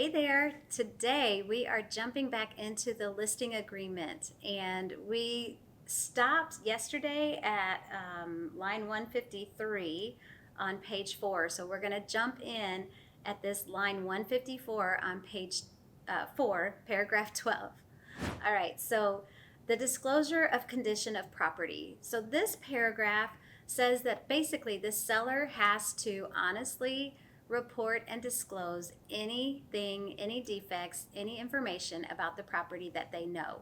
Hey there. Today we are jumping back into the listing agreement, and we stopped yesterday at line 153 on page 4. So we're going to jump in at this line 154 on page 4, paragraph 12. All right, so the disclosure of condition of property. So this paragraph says that basically the seller has to honestly report and disclose anything, any defects, any information about the property that they know.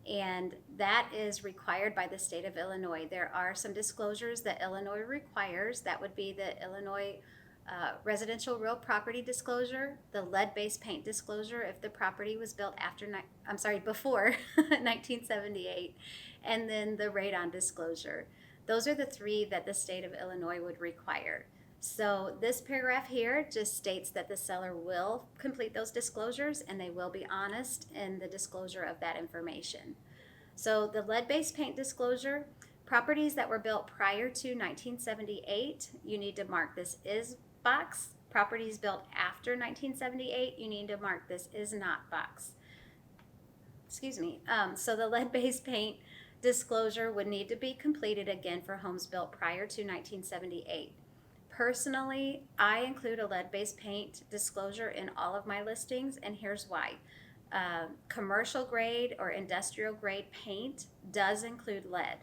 And that is required by the state of Illinois. There are some disclosures that Illinois requires. That would be the Illinois residential real property disclosure, the lead-based paint disclosure if the property was built before 1978, and then the radon disclosure. Those are the three that the state of Illinois would require. So this paragraph here just states that the seller will complete those disclosures and they will be honest in the disclosure of that information. So the lead-based paint disclosure, properties that were built prior to 1978, you need to mark this is box. Properties built after 1978, you need to mark this is not box. Excuse me. So the lead-based paint disclosure would need to be completed again for homes built prior to 1978. Personally, I include a lead-based paint disclosure in all of my listings, and here's why. Commercial grade or industrial grade paint does include lead.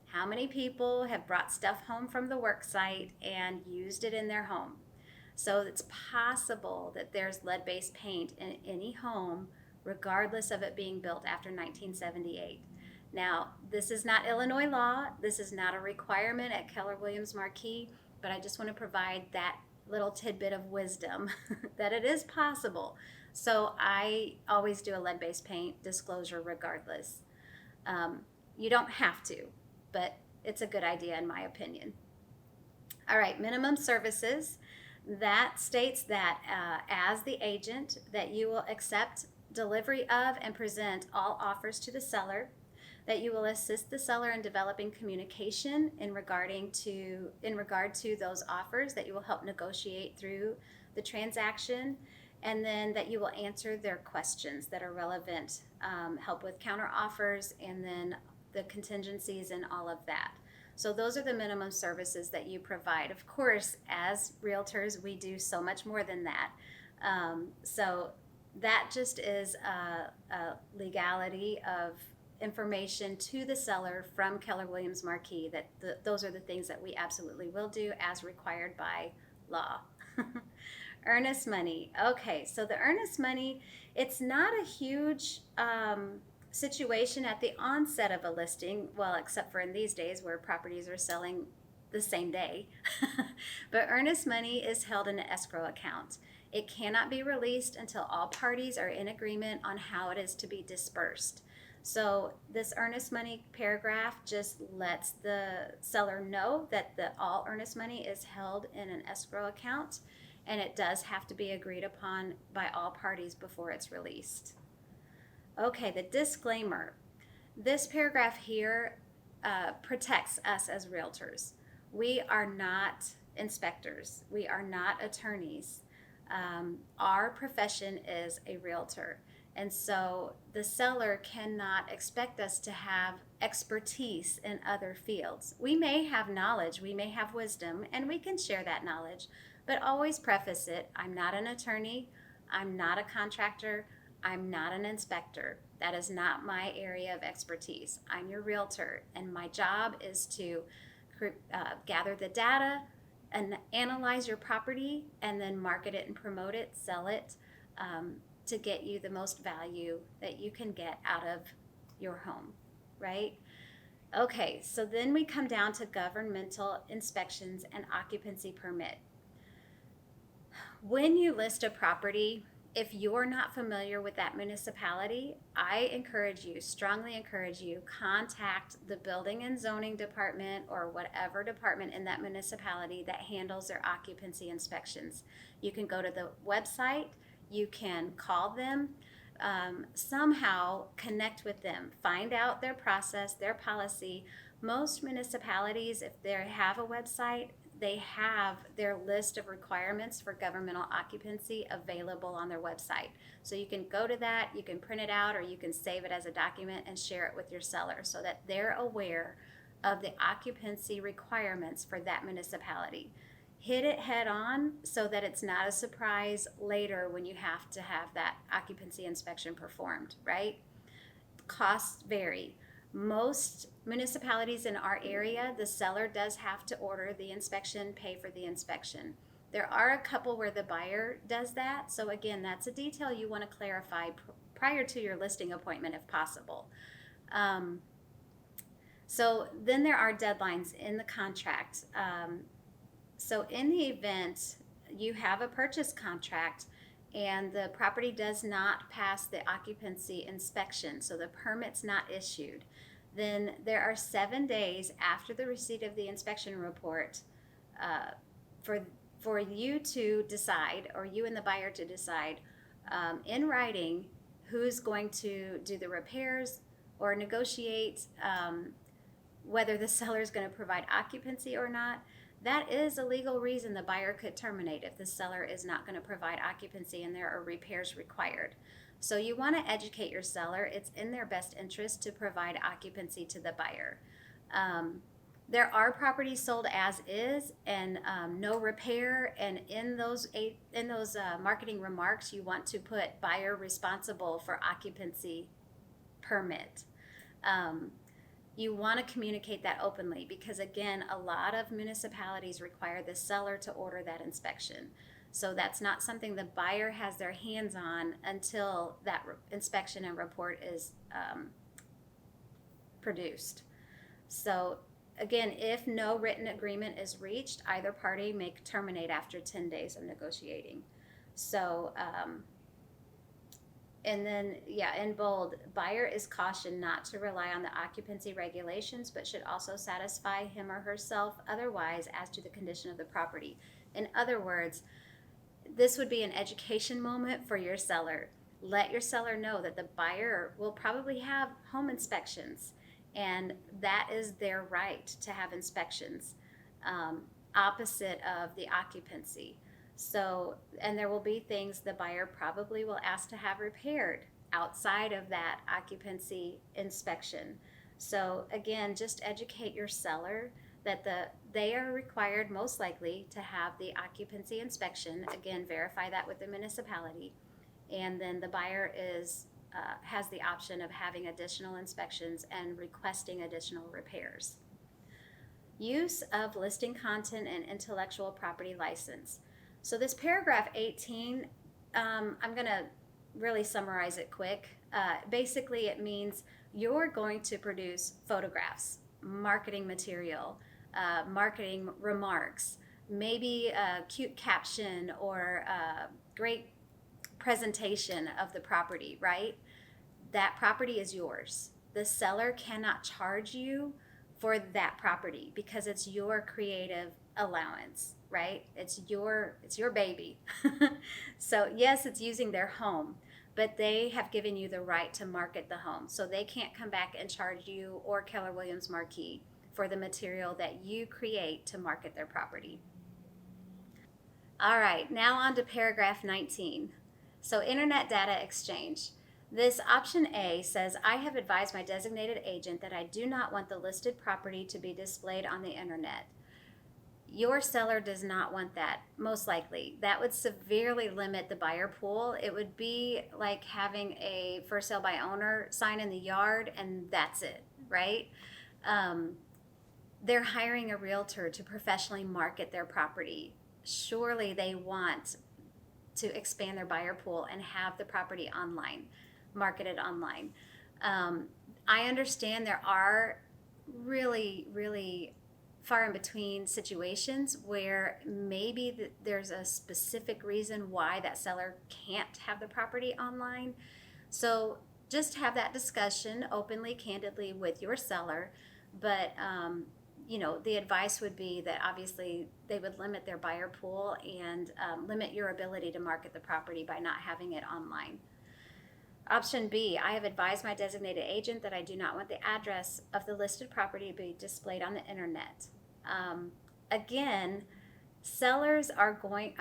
How many people have brought stuff home from the work site and used it in their home? So it's possible that there's lead-based paint in any home, regardless of it being built after 1978. Now, this is not Illinois law. This is not a requirement at Keller Williams Marquis, but I just want to provide that little tidbit of wisdom that it is possible. So I always do a lead-based paint disclosure regardless. You don't have to, but it's a good idea in my opinion. All right, minimum services. That states that as the agent that you will accept delivery of and present all offers to the seller, that you will assist the seller in developing communication in regard to those offers, that you will help negotiate through the transaction, and then that you will answer their questions that are relevant, help with counter offers, and then the contingencies and all of that. So those are the minimum services that you provide. Of course, as realtors, we do so much more than that. So that just is a legality of information to the seller from Keller Williams Marquis that those are the things that we absolutely will do as required by law. Earnest money. Okay, so the earnest money, it's not a huge situation at the onset of a listing, well, except for in these days where properties are selling the same day. But earnest money is held in an escrow account. It cannot be released until all parties are in agreement on how it is to be dispersed. So this earnest money paragraph just lets the seller know that all earnest money is held in an escrow account, and it does have to be agreed upon by all parties before it's released. Okay, the disclaimer. This paragraph here protects us as realtors. We are not inspectors. We are not attorneys. Our profession is a realtor. And so the seller cannot expect us to have expertise in other fields. We may have knowledge, we may have wisdom, and we can share that knowledge, but always preface it. I'm not an attorney. I'm not a contractor. I'm not an inspector. That is not my area of expertise. I'm your realtor, and my job is to gather the data and analyze your property and then market it and promote it, sell it, to get you the most value that you can get out of your home, right? Okay, so then we come down to governmental inspections and occupancy permit. When you list a property, if you're not familiar with that municipality, I strongly encourage you, contact the building and zoning department or whatever department in that municipality that handles their occupancy inspections. You can go to the website, you can call them, somehow connect with them, find out their process, their policy. Most municipalities, if they have a website, they have their list of requirements for governmental occupancy available on their website. So you can go to that, you can print it out, or you can save it as a document and share it with your seller so that they're aware of the occupancy requirements for that municipality. Hit it head on so that it's not a surprise later when you have to have that occupancy inspection performed, right? Costs vary. Most municipalities in our area, the seller does have to order the inspection, pay for the inspection. There are a couple where the buyer does that. So again, that's a detail you want to clarify prior to your listing appointment if possible. So then there are deadlines in the contract. So in the event you have a purchase contract and the property does not pass the occupancy inspection, so the permit's not issued, then there are 7 days after the receipt of the inspection report for you to decide, or you and the buyer to decide in writing who's going to do the repairs or negotiate whether the seller is going to provide occupancy or not. That is a legal reason the buyer could terminate if the seller is not going to provide occupancy and there are repairs required. So you want to educate your seller. It's in their best interest to provide occupancy to the buyer. There are properties sold as is and no repair, and in those marketing remarks, you want to put buyer responsible for occupancy permit. You want to communicate that openly because, again, a lot of municipalities require the seller to order that inspection. So that's not something the buyer has their hands on until that inspection and report is produced. So again, if no written agreement is reached, either party may terminate after 10 days of negotiating. So and then, in bold, buyer is cautioned not to rely on the occupancy regulations, but should also satisfy him or herself otherwise as to the condition of the property. In other words, this would be an education moment for your seller. Let your seller know that the buyer will probably have home inspections, and that is their right to have inspections, opposite of the occupancy. So, and there will be things the buyer probably will ask to have repaired outside of that occupancy inspection. So again, just educate your seller that they are required most likely to have the occupancy inspection. Again, verify that with the municipality. And then the buyer has the option of having additional inspections and requesting additional repairs. Use of listing content and intellectual property license. So this paragraph 18, I'm going to really summarize it quick. Basically, it means you're going to produce photographs, marketing material, marketing remarks, maybe a cute caption or a great presentation of the property, right? That property is yours. The seller cannot charge you for that property because it's your creative allowance, right? It's your baby. So yes, it's using their home, but they have given you the right to market the home. So they can't come back and charge you or Keller Williams Marquis for the material that you create to market their property. All right, now on to paragraph 19. So internet data exchange. This option A says, I have advised my designated agent that I do not want the listed property to be displayed on the internet. Your seller does not want that, most likely. That would severely limit the buyer pool. It would be like having a for sale by owner sign in the yard and that's it, right? They're hiring a realtor to professionally market their property. Surely they want to expand their buyer pool and have the property online, marketed online. I understand there are really, really far in between situations where maybe there's a specific reason why that seller can't have the property online. So just have that discussion openly, candidly with your seller. But the advice would be that obviously they would limit their buyer pool and limit your ability to market the property by not having it online. Option B, I have advised my designated agent that I do not want the address of the listed property to be displayed on the internet. again, buyers are going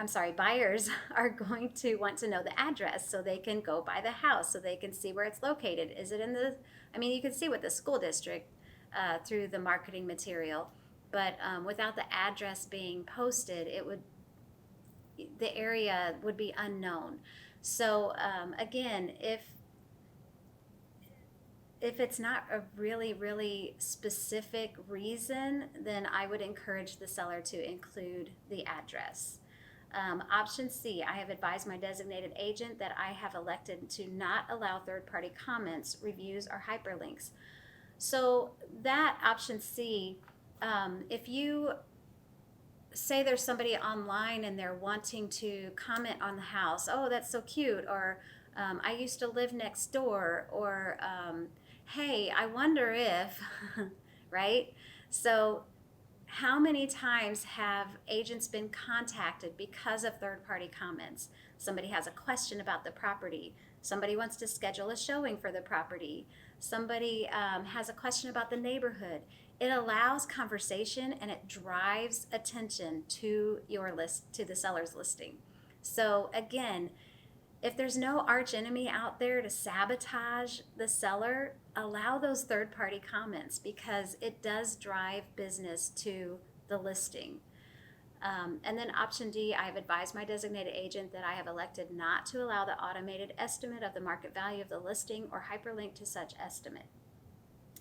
to want to know the address so they can go by the house, so they can see where it's located. Is it in you can see what the school district through the marketing material, but without the address being posted, the area would be unknown. So again, if it's not a really, really specific reason, then I would encourage the seller to include the address. Option C, I have advised my designated agent that I have elected to not allow third-party comments, reviews, or hyperlinks. So that option C, if you say there's somebody online and they're wanting to comment on the house, oh, that's so cute, or I used to live next door, or hey, I wonder if, right? So how many times have agents been contacted because of third-party comments? Somebody has a question about the property. Somebody wants to schedule a showing for the property. Somebody has a question about the neighborhood. It allows conversation and it drives attention to the seller's listing. So again, if there's no arch enemy out there to sabotage the seller, allow those third-party comments, because it does drive business to the listing. And then option D, I have advised my designated agent that I have elected not to allow the automated estimate of the market value of the listing or hyperlink to such estimate.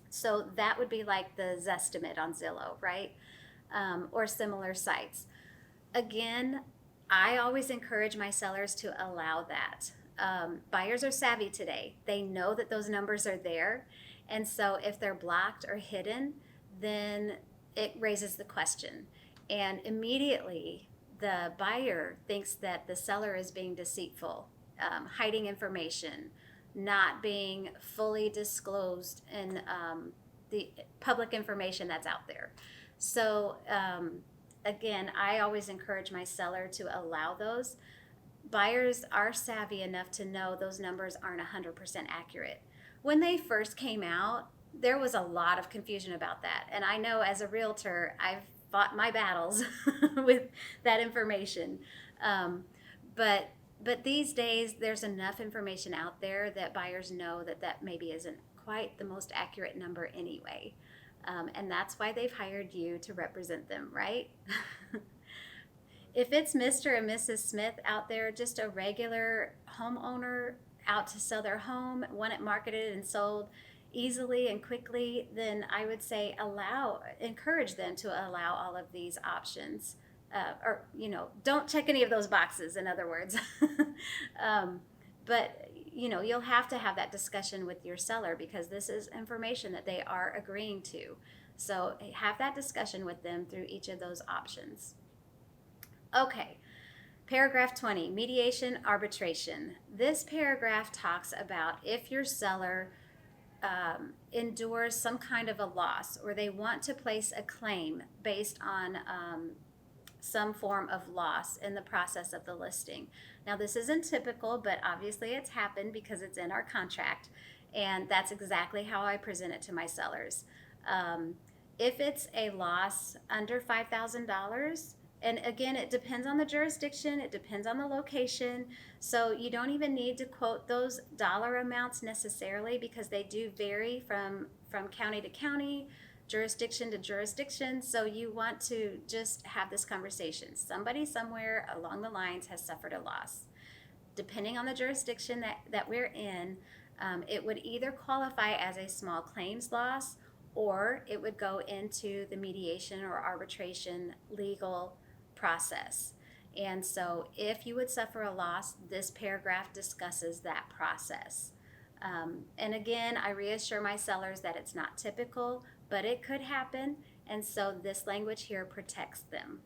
So that would be like the Zestimate on Zillow, right? Or similar sites. Again, I always encourage my sellers to allow that. Buyers are savvy today. They know that those numbers are there. And so if they're blocked or hidden, then it raises the question. And immediately the buyer thinks that the seller is being deceitful, hiding information, not being fully disclosed in the public information that's out there. So again, I always encourage my seller to allow those. Buyers are savvy enough to know those numbers aren't 100% accurate. When they first came out, there was a lot of confusion about that. And I know as a realtor, I've fought my battles with that information. But these days, there's enough information out there that buyers know that maybe isn't quite the most accurate number anyway. And that's why they've hired you to represent them, right? If it's Mr. and Mrs. Smith out there, just a regular homeowner out to sell their home, want it marketed and sold easily and quickly, then I would say encourage them to allow all of these options. Or don't check any of those boxes, in other words. But you'll have to have that discussion with your seller, because this is information that they are agreeing to. So have that discussion with them through each of those options. Okay, paragraph 20, mediation arbitration. This paragraph talks about if your seller endures some kind of a loss, or they want to place a claim based on some form of loss in the process of the listing. Now, this isn't typical, but obviously it's happened because it's in our contract, and that's exactly how I present it to my sellers. If it's a loss under $5,000, and again, it depends on the jurisdiction, it depends on the location, so you don't even need to quote those dollar amounts necessarily, because they do vary from county to county, jurisdiction to jurisdiction. So you want to just have this conversation. Somebody somewhere along the lines has suffered a loss. Depending on the jurisdiction that we're in, it would either qualify as a small claims loss, or it would go into the mediation or arbitration legal process. And so if you would suffer a loss, this paragraph discusses that process. And again, I reassure my sellers that it's not typical, but it could happen, and so this language here protects them.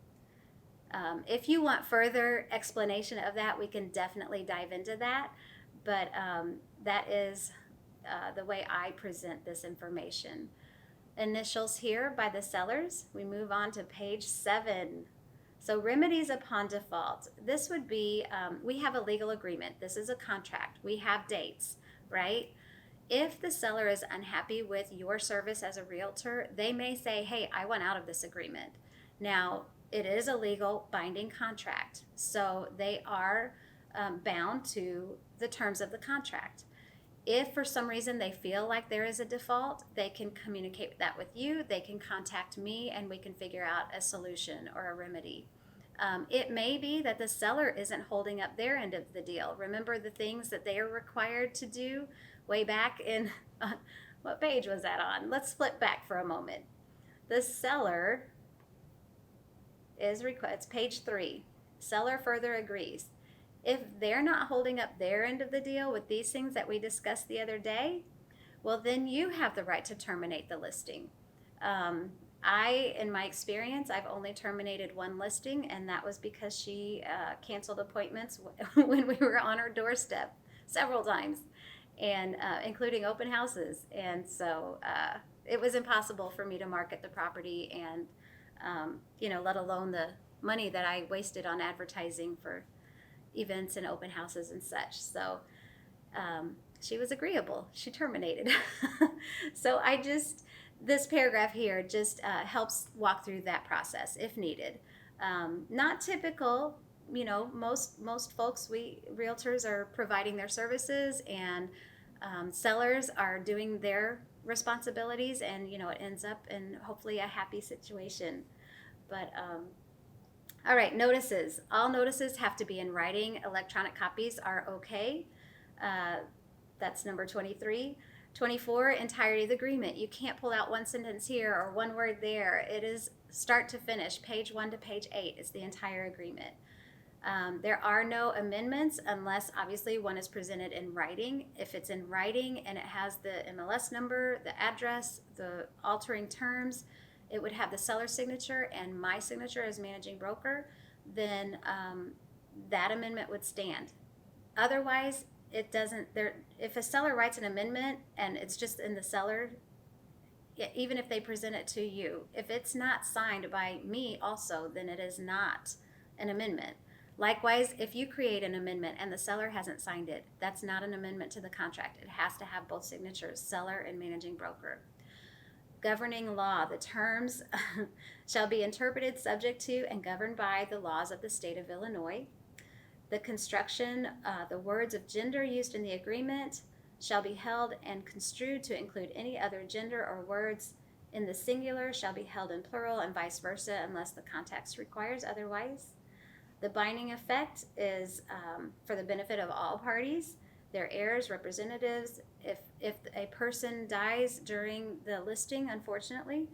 If you want further explanation of that, we can definitely dive into that, but that is the way I present this information. Initials here by the sellers. We move on to page 7. So remedies upon default. This would be, we have a legal agreement. This is a contract. We have dates, right? If the seller is unhappy with your service as a realtor, they may say, hey, I want out of this agreement. Now, it is a legal binding contract. So they are bound to the terms of the contract. If for some reason they feel like there is a default, they can communicate that with you. They can contact me and we can figure out a solution or a remedy. It may be that the seller isn't holding up their end of the deal. Remember the things that they are required to do way back in, what page was that on? Let's flip back for a moment. The seller it's page 3. Seller further agrees. If they're not holding up their end of the deal with these things that we discussed the other day, well, then you have the right to terminate the listing. In my experience, I've only terminated one listing, and that was because she canceled appointments when we were on her doorstep several times, and including open houses. And so it was impossible for me to market the property and, let alone the money that I wasted on advertising for events and open houses and such. So she was agreeable. She terminated. So this paragraph here just helps walk through that process if needed. Not typical, most folks, we realtors are providing their services, and sellers are doing their responsibilities, and it ends up in hopefully a happy situation. But all right, notices. All notices have to be in writing. Electronic copies are okay. That's number 23. 24, entirety of the agreement. You can't pull out one sentence here or one word there. It is start to finish, page 1 to page 8. It's the entire agreement. There are no amendments unless obviously one is presented in writing. If it's in writing and it has the MLS number, the address, the altering terms, it would have the seller's signature and my signature as managing broker, then that amendment would stand. Otherwise, it doesn't. If a seller writes an amendment and it's just in the seller, even if they present it to you, if it's not signed by me also, then it is not an amendment. Likewise, if you create an amendment and the seller hasn't signed it, that's not an amendment to the contract. It has to have both signatures, seller and managing broker. Governing law. The terms shall be interpreted subject to and governed by the laws of the state of Illinois. The construction, the words of gender used in the agreement shall be held and construed to include any other gender, or words in the singular shall be held in plural, and vice versa unless the context requires otherwise. The binding effect is for the benefit of all parties, their heirs, representatives. If a person dies during the listing, unfortunately,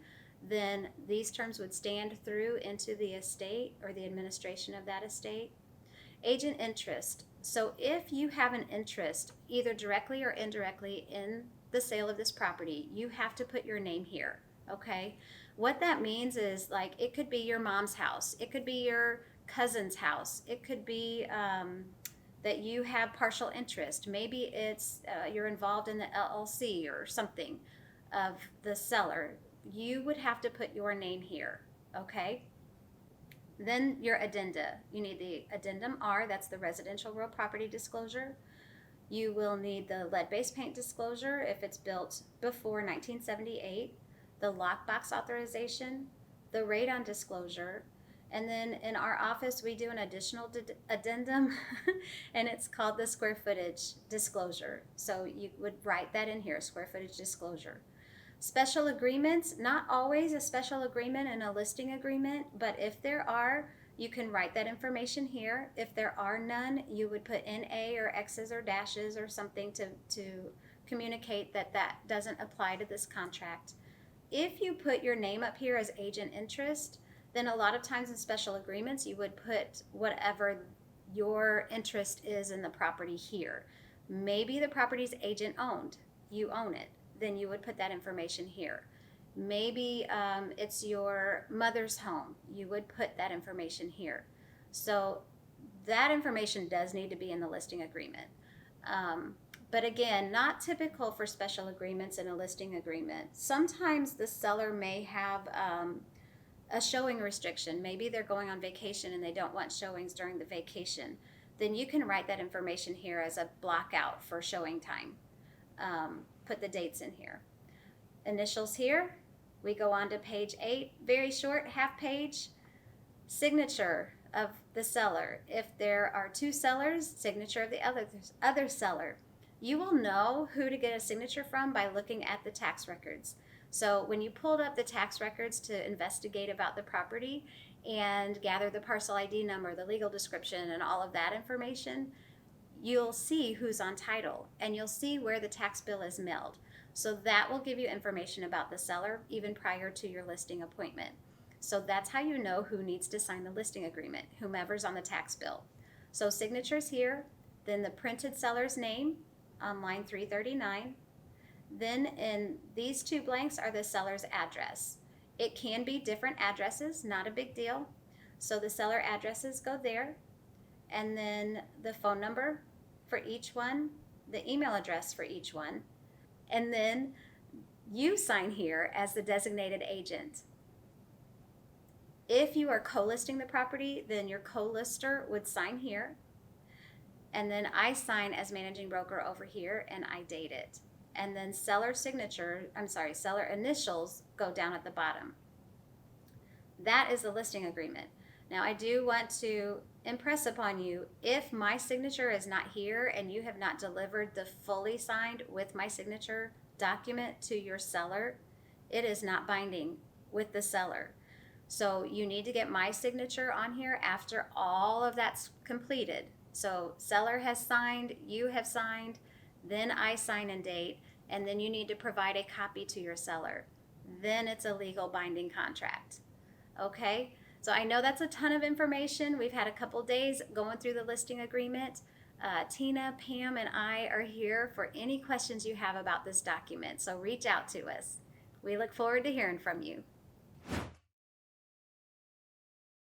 then these terms would stand through into the estate or the administration of that estate. Agent interest. So if you have an interest, either directly or indirectly, in the sale of this property, you have to put your name here, okay? What that means is, like, it could be your mom's house. It could be your cousin's house. It could be that you have partial interest. Maybe it's you're involved in the LLC or something of the seller. You would have to put your name here, okay? Then your addenda. You need the addendum R, that's the residential real property disclosure. You will need the lead-based paint disclosure if it's built before 1978, the lockbox authorization, the radon disclosure, and then in our office we do an additional addendum and it's called the square footage disclosure. So you would write that in here, square footage disclosure. Special agreements, not always a special agreement and a listing agreement, but if there are, you can write that information here. If there are none, you would put NA or X's or dashes or something to communicate that that doesn't apply to this contract. If you put your name up here as agent interest, then a lot of times in special agreements, you would put whatever your interest is in the property here. Maybe the property's agent owned, you own it, then you would put that information here. Maybe it's your mother's home, you would put that information here. So that information does need to be in the listing agreement. But again, not typical for special agreements in a listing agreement. Sometimes the seller may have a showing restriction. Maybe they're going on vacation and they don't want showings during the vacation. Then you can write that information here as a block out for showing time. Put the dates in here. Initials here. We go on to page 8, very short, half page. signature of the seller. If there are two sellers, signature of the other seller. You will know who to get a signature from by looking at the tax records. So when you pulled up the tax records to investigate about the property and gather the parcel ID number, the legal description, and all of that information, you'll see who's on title and you'll see where the tax bill is mailed. So that will give you information about the seller even prior to your listing appointment. So that's how you know who needs to sign the listing agreement, whomever's on the tax bill. So signatures here, then the printed seller's name on line 339. Then in these two blanks are the seller's address. It can be different addresses, not a big deal. So the seller addresses go there, and then the phone number for each one, the email address for each one, and then you sign here as the designated agent. If you are co-listing the property, then your co-lister would sign here, and then I sign as managing broker over here and I date it. And then seller initials go down at the bottom. That is the listing agreement. Now I do want to impress upon you, if my signature is not here and you have not delivered the fully signed with my signature document to your seller, it is not binding with the seller. So you need to get my signature on here after all of that's completed. So seller has signed, you have signed, then I sign and date, and then you need to provide a copy to your seller. Then it's a legal binding contract. Okay? So I know that's a ton of information. We've had a couple days going through the listing agreement. Tina, Pam, and I are here for any questions you have about this document. So reach out to us. We look forward to hearing from you.